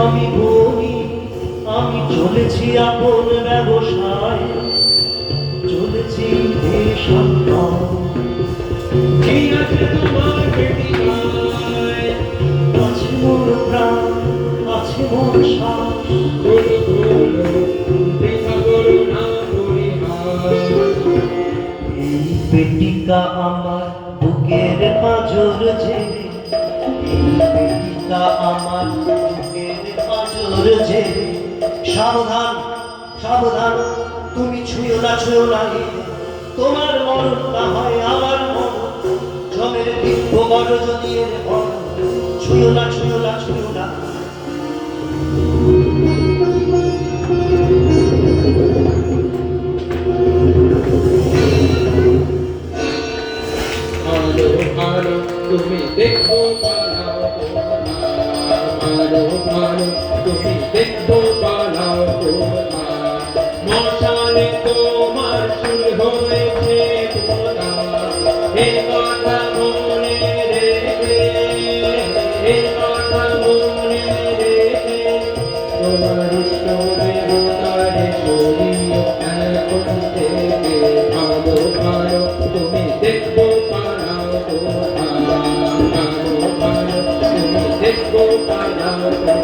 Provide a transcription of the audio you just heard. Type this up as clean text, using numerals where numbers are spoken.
আমি বলি আমি চলেছি আপন ব্যবসায়, চলেছি আছে মোর প্রাণ, আছে মোর শ্বাস, এই পেটিকা আমার বুকের পাঁজর যে, এই পেটিকা আমার বুকের পাঁজর যে। সাবধান সাবধান তুমি ছুঁয়ো না তোমার মরণ না হয় আমার মরণ, জমের দিব্য বড় যদি এর বড়। ছুঁয়ো না ভালো তুমি দেখো পালাও ভালো তুমি দেখো পালাও মশানে তোমার শুরু হয়েছে এ কথা মনে রেখে, এ কথা মনে রেখে তোমার দেবতারে সরিয়ে এখন থেকে ভালো তুমি দেখো পালাও ভালো তুমি দেখো পালাও।